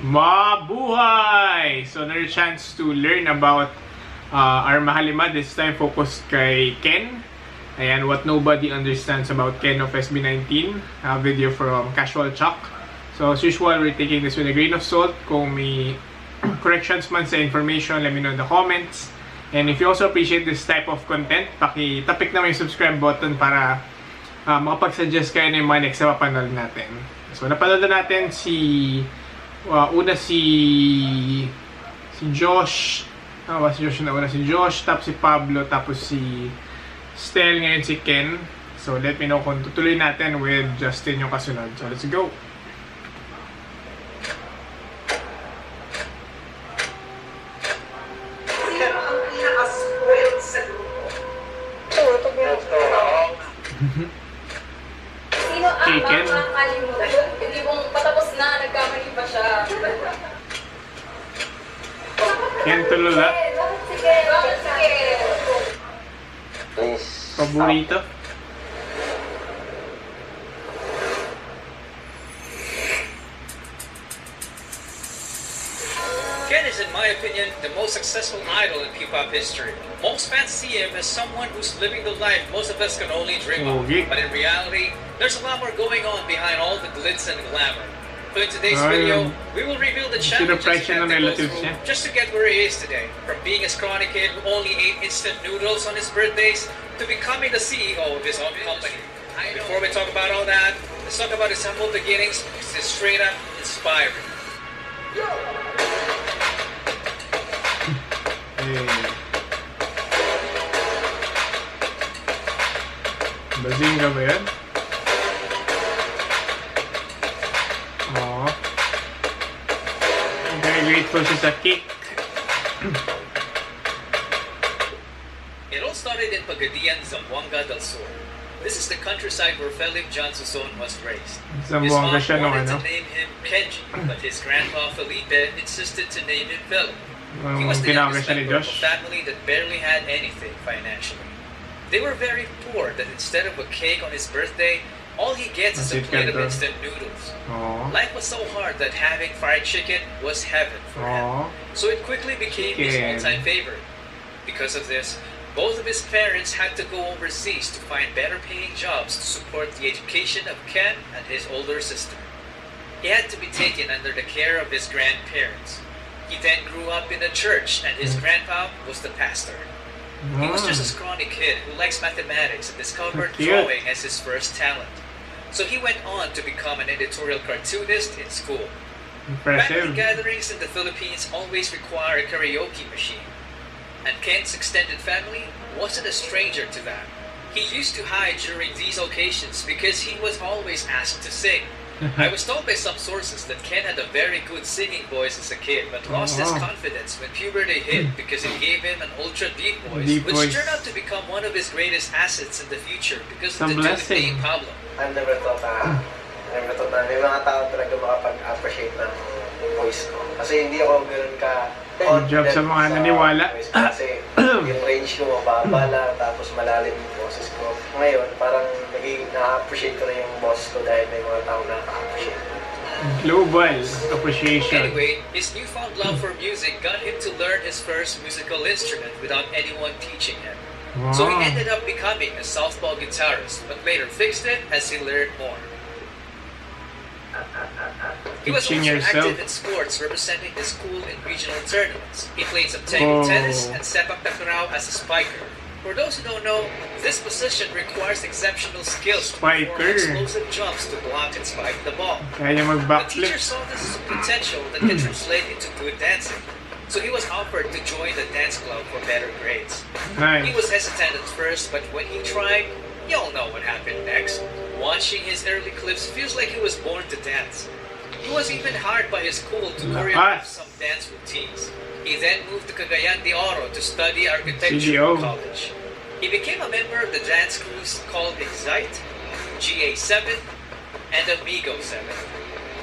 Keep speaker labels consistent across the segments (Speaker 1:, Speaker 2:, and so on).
Speaker 1: Mabuhay! So, another chance to learn about our Mahalima. This time focused kay Ken. Ayan, what nobody understands about Ken of SB19. A video from Casual Chuck. So, as usual, we're taking this with a grain of salt. Kung may corrections man sa information, let me know in the comments. And if you also appreciate this type of content, paki-tapik naman yung subscribe button para makapag-suggest kayo ng mga next na mapanood natin. So, napanood na natin una si Josh. Si Josh na una. Si Josh, tapos si Pablo, tapos si Stel, ngayon si Ken. So, let me know kung tutuloy natin with Justin yung kasunod. So, let's go!
Speaker 2: Sino ang makakalimutan? Hindi mong patapos na, nagkamali pa siya.
Speaker 1: Ken tulula.
Speaker 2: Sige.
Speaker 3: Please.
Speaker 1: Paborito.
Speaker 4: Ken is, in my opinion, the most successful idol in P-pop history. Most fans see him as someone who's living the life most of us can only dream of.
Speaker 1: Okay.
Speaker 4: But in reality, there's a lot more going on behind all the glitz and glamour. So in today's video, we will reveal the challenges he had to go through just to get where he is today. From being a scrawny kid who only ate instant noodles on his birthdays, to becoming the CEO of his own company. Before we talk about all that, let's talk about his humble beginnings, because it's straight up inspiring.
Speaker 1: Bazinga ba yan? Oo. Very grateful siya sa cake.
Speaker 4: It all started in Pagadian, Zamboanga del Sur. This is the countryside where Felipe John Suson was raised. His mom
Speaker 1: Zamboanga siya nung
Speaker 4: wanted
Speaker 1: ano.
Speaker 4: to name him Kenji, but his grandpa Felipe insisted to name him Philip. He was the
Speaker 1: Tinawag
Speaker 4: youngest
Speaker 1: siya ni
Speaker 4: member of a
Speaker 1: Josh.
Speaker 4: family that barely had anything financially. They were very poor that instead of a cake on his birthday, all he gets is a plate of instant noodles.
Speaker 1: Oo.
Speaker 4: Life was so hard that having fried chicken was heaven for him.
Speaker 1: Oo.
Speaker 4: So it quickly became his all-time favorite. Because of this, both of his parents had to go overseas to find better paying jobs to support the education of Ken and his older sister. He had to be taken under the care of his grandparents. He then grew up in a church and his grandpa was the pastor. He was just a scrawny kid who likes mathematics and discovered drawing as his first talent. So he went on to become an editorial cartoonist in school. Family
Speaker 1: Impressive.
Speaker 4: gatherings in the Philippines always require a karaoke machine. And Ken's extended family wasn't a stranger to that. He used to hide during these occasions because he was always asked to sing. I was told by some sources that Ken had a very good singing voice as a kid, but lost his confidence when puberty hit because it gave him an ultra deep voice, which turned out to become one of his greatest assets in the future because of the dude named Pablo.
Speaker 3: I never thought na may mga tao talaga makapag-appreciate ng voice ko. Kasi hindi ako ganoon ka
Speaker 1: Good job sa mga naniwala.
Speaker 3: Kasi yung range ko mababa lang, tapos malalim yung boses ko. Ngayon, parang na-appreciate ko na yung boss ko dahil may mga tao na-appreciate.
Speaker 1: Global appreciation.
Speaker 4: Anyway, his newfound love for music got him to learn his first musical instrument without anyone teaching him. So he ended up becoming a southpaw guitarist, but later fixed it as he learned more. He was also active in sports, representing the school in regional tournaments. He played some table tennis and sepak takraw as a spiker. For those who don't know, this position requires exceptional skills to perform explosive jumps to block and spike the ball.
Speaker 1: Kaya
Speaker 4: The
Speaker 1: mag-backflip.
Speaker 4: teacher saw this as a potential that can translate into good dancing. So he was offered to join the dance club for better grades. He
Speaker 1: Nice.
Speaker 4: was hesitant at first, but when he tried, you all know what happened next. Watching his early clips feels like he was born to dance. He was even hired by his school to choreograph some dance routines. He then moved to Cagayan de Oro to study architecture in college. He became a member of the dance crews called Excite, GA7, and Amigo 7.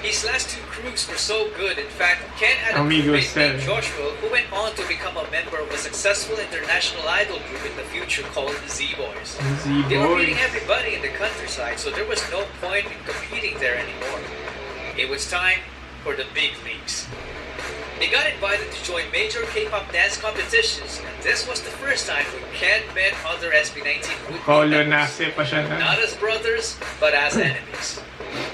Speaker 4: His last two crews were so good, in fact, Ken had a crewmate named Joshua who went on to become a member of a successful international idol group in the future called the Z-Boys. They were beating everybody in the countryside, so there was no point in competing there anymore. It was time for the big leagues. They got invited to join major K-pop dance competitions, and this was the first time when Ken met other SB19 group members.
Speaker 1: Kolonase pa siya na.
Speaker 4: Not as brothers, but as enemies.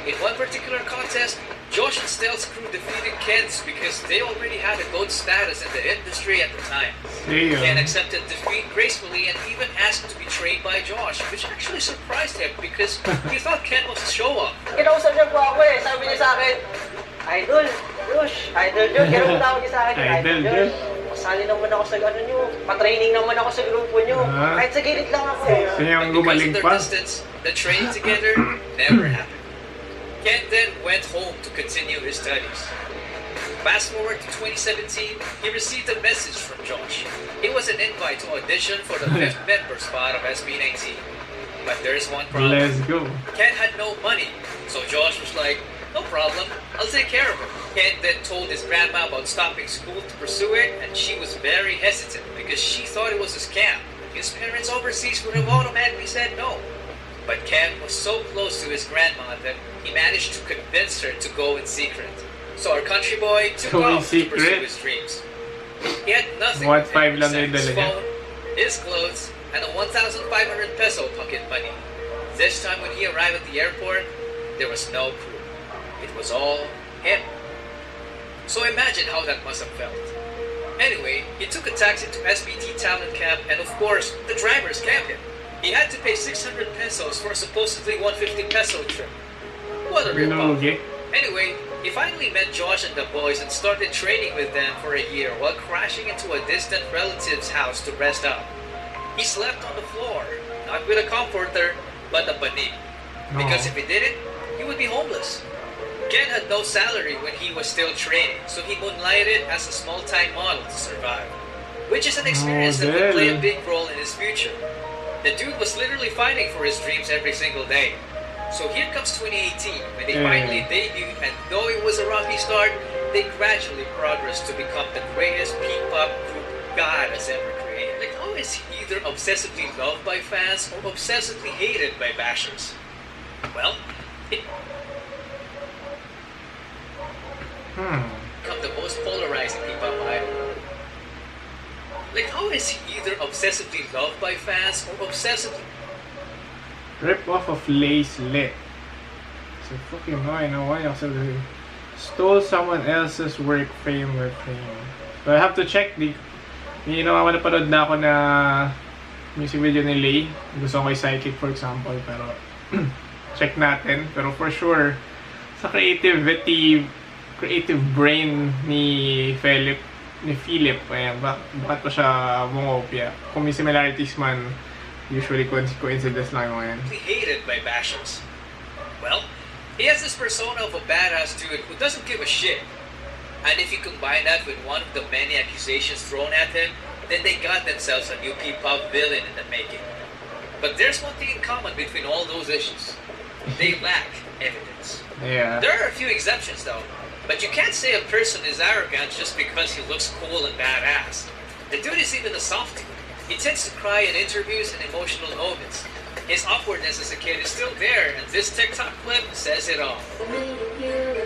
Speaker 4: In one particular contest, Josh and Stel's crew defeated Ken's because they already had a GOAT status in the industry at the time. Ken accepted defeat gracefully and even asked to be trained by Josh, which actually surprised him because he thought Ken was a show-off.
Speaker 3: Kinausap niya po ako eh. Sabi niya sa akin, Idol, Josh, Idol Josh. Ganun ang tawag niya sa akin.
Speaker 1: Idol Josh.
Speaker 3: Masali naman ako sa ano niyo. Patraining naman ako sa grupo niyo. Kahit sa gilid lang ako.
Speaker 1: Siya yung
Speaker 4: But because
Speaker 1: gumaling
Speaker 4: of their
Speaker 1: pa.
Speaker 4: distance, the training together never happened. Ken then went home to continue his studies. Fast forward to 2017, he received a message from Josh. It was an invite to audition for the 5th member spot of SB19. But there's one problem.
Speaker 1: Let's go.
Speaker 4: Ken had no money, so Josh was like, no problem, I'll take care of it. Ken then told his grandma about stopping school to pursue it, and she was very hesitant because she thought it was a scam. His parents overseas would have automatically said no. But Ken was so close to his grandma that he managed to convince her to go in secret. So our country boy took
Speaker 1: Go in
Speaker 4: off to pursue
Speaker 1: secret?
Speaker 4: his dreams. He had nothing
Speaker 1: What,
Speaker 4: with
Speaker 1: five
Speaker 4: him
Speaker 1: lang na
Speaker 4: except his
Speaker 1: yung dala niya?
Speaker 4: phone, his clothes, and a 1,500 peso pocket money. This time when he arrived at the airport, there was no crew. It was all him. So imagine how that must have felt. Anyway, he took a taxi to SBT talent camp, and of course, the drivers camped him. He had to pay 600 pesos for a supposedly 150 peso trip. What a rip-off.
Speaker 1: Lugi.
Speaker 4: Anyway, he finally met Josh and the boys and started training with them for a year while crashing into a distant relative's house to rest up. He slept on the floor, not with a comforter, but a banig. Because if he didn't, he would be homeless. Ken had no salary when he was still training, so he moonlighted as a small-time model to survive. Which is an experience that would play a big role in his future. The dude was literally fighting for his dreams every single day. So here comes 2018, when they finally debuted, and though it was a rocky start, they gradually progressed to become the greatest P-pop group God has ever created. Like, how is he either obsessively loved by fans or obsessively hated by bashers? Well, it become the most polarizing P-pop idol. Like, how is he either obsessively loved by fans or obsessively...
Speaker 1: Rip off of Lace Lit. So fucking annoying. Why also stole someone else's work, fame with fame. So I have to check you know, napanood na ako na music video ni Lay. Gusto ko kay Psychic for example, pero check natin. Pero for sure, sa creative brain ni Philip, ayan, bakit pa siya mungopia? Kung may similarities man, usually coincidence lang yung yan.
Speaker 4: hated by bashers. Well, he has this persona of a badass dude who doesn't give a shit. And if you combine that with one of the many accusations thrown at him, then they got themselves a new P-pop villain in the making. But there's one thing in common between all those issues. They lack evidence.
Speaker 1: Yeah.
Speaker 4: There are a few exceptions though. But you can't say a person is arrogant just because he looks cool and badass. The dude is even a softie. He tends to cry in interviews and emotional moments. His awkwardness as a kid is still there, and this TikTok clip says it all.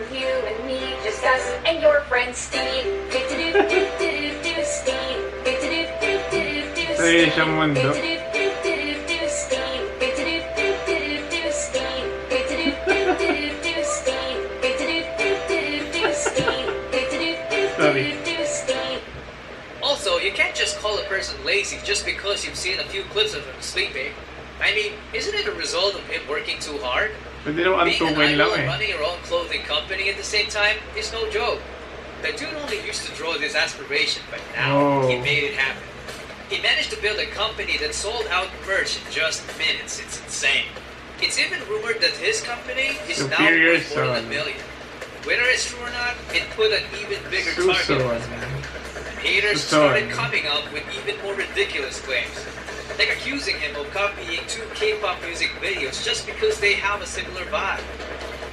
Speaker 2: You and me, just us and your friend Steve. Do-do-do-do-do-do, Steve. Do-do-do-do-do-do,
Speaker 1: Sa isang mundo.
Speaker 2: Do-do-do-do-do-do, Steve. Do-do-do-do-do-do, Steve. Do-do-do-do-do-do, Steve. Do-do-do-do-do-do, Steve. Do-do-do-do-do-do, Steve.
Speaker 4: Also, you can't just call a person lazy just because you've seen a few clips of him sleeping. I mean, isn't it a result of him working too hard?
Speaker 1: Pwede naman
Speaker 4: Being an
Speaker 1: antukin lang
Speaker 4: idol and
Speaker 1: eh.
Speaker 4: running your own clothing company at the same time is no joke. The dude only used to draw this aspiration, but now he made it happen. He managed to build a company that sold out merch in just minutes. It's insane. It's even rumored that his company is
Speaker 1: Superior
Speaker 4: now worth more than $1 million. Whether it's true or not, it put an even bigger target on his back. Haters started coming up with even more ridiculous claims, like accusing him of copying 2 K-pop music videos just because they have a similar vibe.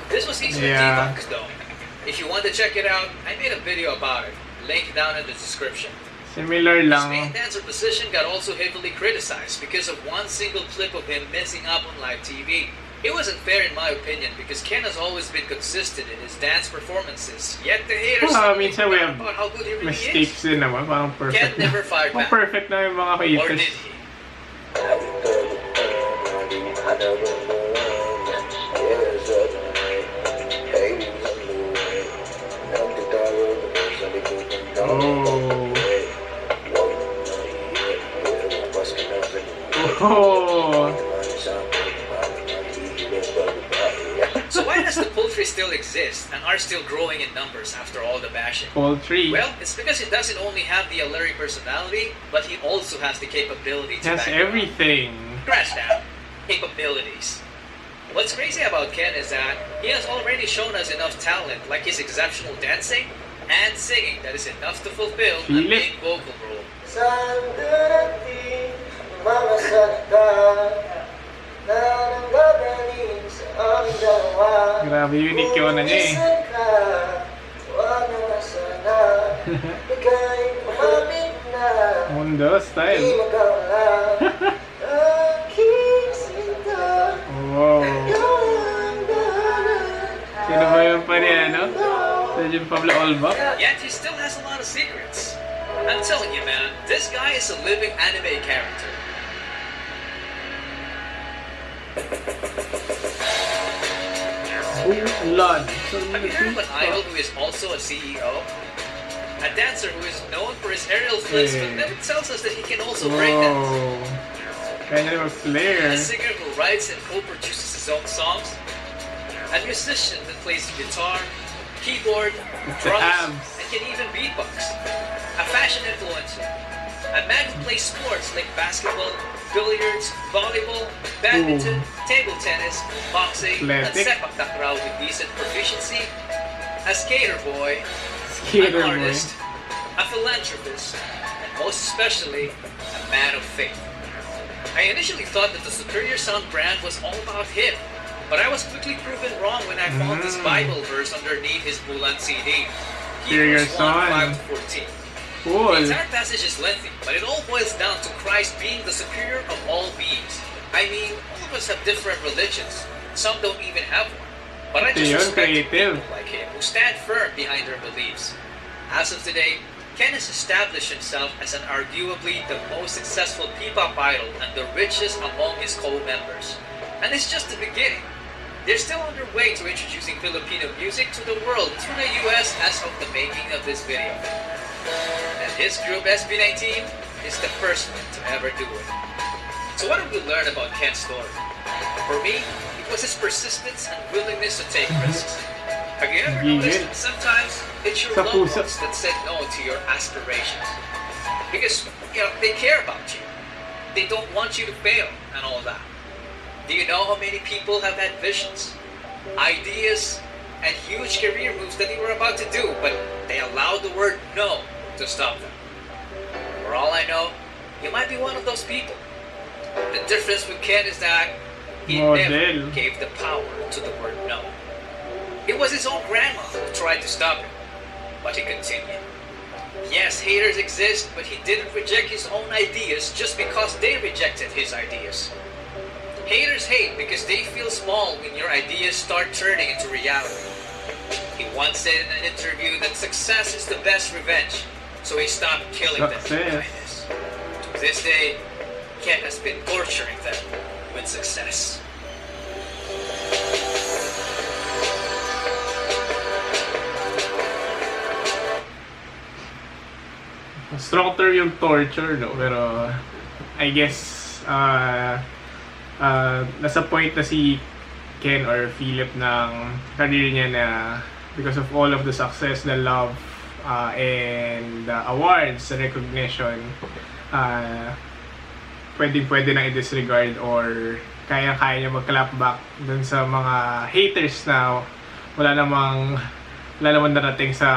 Speaker 4: This was easily debunked though. If you want to check it out, I made a video about it. Link down in the description.
Speaker 1: Similar
Speaker 4: His
Speaker 1: lang.
Speaker 4: main dancer position got also heavily criticized because of one single clip of him messing up on live TV. It wasn't fair in my opinion because Ken has always been consistent in his dance performances. Yet the haters
Speaker 1: minsan we have
Speaker 4: about how good he really
Speaker 1: mistakes
Speaker 4: is.
Speaker 1: din naman. Parang
Speaker 4: Ken
Speaker 1: perfect.
Speaker 4: never fired back.
Speaker 1: Perfect na yung mga
Speaker 4: Or
Speaker 1: haters.
Speaker 4: did he?
Speaker 1: Oh.
Speaker 4: So why does the poultry still exist and are still growing in numbers after all the bashing?
Speaker 1: Poultry.
Speaker 4: Well, it's because he doesn't only have the alluring personality, but he also has the capability to
Speaker 1: Has
Speaker 4: back it up.
Speaker 1: everything.
Speaker 4: Scratch that. Capabilities. What's crazy about Ken is that he has already shown us enough talent, like his exceptional dancing and singing, that is enough to fulfill a
Speaker 1: Feel it.
Speaker 4: big vocal role.
Speaker 3: Saan darating ang mga salita na nanggagaling sa aming dalawa?
Speaker 1: Grabe, unique yun na niya eh.
Speaker 3: Minsan ka, huwag na sana, ika'y kumapit na,
Speaker 1: Mundo
Speaker 3: di
Speaker 1: style.
Speaker 3: magkawala. Aking sinta,
Speaker 1: Wow.
Speaker 3: ikaw ang dahanan.
Speaker 1: Sino ba yung pa niya, no? Sir Pablo Olba?
Speaker 4: Yet he still has a lot of secrets. I'm telling you, man, this guy is a living anime character.
Speaker 1: Lord.
Speaker 4: Have you heard of an idol who is also a CEO? A dancer who is known for his aerial flips, but never tells us that he can also breakdance.
Speaker 1: Whoa. Kanya naman flair.
Speaker 4: A singer who writes and co-produces his own songs. A musician that plays guitar, keyboard,
Speaker 1: The
Speaker 4: drums,
Speaker 1: abs.
Speaker 4: and can even beatbox. A fashion influencer. A man who plays sports like basketball, billiards, volleyball, badminton, table tennis, boxing, and
Speaker 1: Athletic.
Speaker 4: sepak takraw with decent proficiency. A skater boy,
Speaker 1: Skater
Speaker 4: an
Speaker 1: boy.
Speaker 4: artist, a philanthropist, and most especially, a man of faith. I initially thought that the Superior Sound brand was all about him, but I was quickly proven wrong when I found this Bible verse underneath his Bulan CD.
Speaker 1: Superior
Speaker 4: Hebrews 1,
Speaker 1: Sound.
Speaker 4: 5-14. The
Speaker 1: Cool.
Speaker 4: entire passage is lengthy, but it all boils down to Christ being the superior of all beings. I mean, all of us have different religions. Some don't even have one. But I just
Speaker 1: Yun,
Speaker 4: respect
Speaker 1: creative.
Speaker 4: people like him who stand firm behind their beliefs. As of today, Ken has established himself as an arguably the most successful P-pop idol and the richest among his co-members. And it's just the beginning. They're still on their way to introducing Filipino music to the world through the US as of the making of this video. And his group SB19 is the first one to ever do it. So what did we learn about Ken's story? For me, it was his persistence and willingness to take risks. Have you ever noticed that sometimes it's your
Speaker 1: Sa
Speaker 4: loved
Speaker 1: puso.
Speaker 4: ones that said no to your aspirations? Because, they care about you. They don't want you to fail and all that. Do you know how many people have had visions, ideas, and huge career moves that they were about to do, but they allowed the word no to stop them? For all I know, you might be one of those people. The difference with Ken is that he never
Speaker 1: Model.
Speaker 4: gave the power to the word no. It was his own grandma who tried to stop him, but he continued. Yes, haters exist, but he didn't reject his own ideas just because they rejected his ideas. Haters hate because they feel small when your ideas start turning into reality. He once said in an interview that success is the best revenge, so he stopped killing them with
Speaker 1: Success.
Speaker 4: kindness. To this day, Ken has been torturing them with success.
Speaker 1: Strong term yung torture, no? Pero, I guess, nasa point na si Ken or Philip ng career niya na because of all of the success, the love, and the awards, the recognition, pwede na i-disregard or kaya-kaya niya mag-clap back dun sa mga haters na wala namang darating sa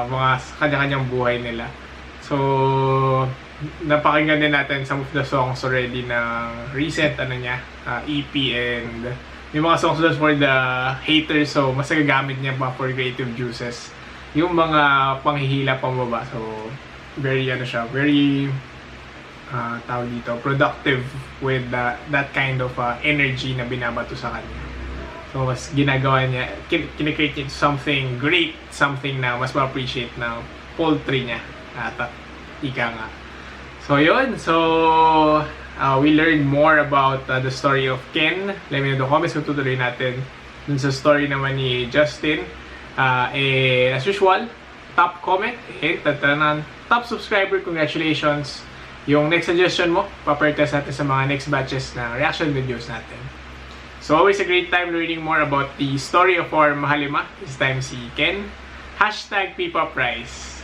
Speaker 1: mga kanya-kanyang buhay nila. So, napakinggan din natin some of the songs already ng recent EP, and yung mga songs doon for the haters, so mas nagagamit niya pa for creative juices. Yung mga panghihila pambaba, so very tawag dito, productive with that kind of energy na binabato sa kanya. So, mas ginagawa niya, kinecreate niya something great, something na mas ma-appreciate na poultry niya. Ika nga. So, yun. So, we learned more about the story of Ken. Let me know in the comments kung tutuloy natin dun sa story naman ni Justin. As usual, top comment, tatanan, top subscriber, congratulations. Yung next suggestion mo, papertest natin sa mga next batches na reaction videos natin. So always a great time learning more about the story of our mahalima. This time si Ken. #PipaPrice.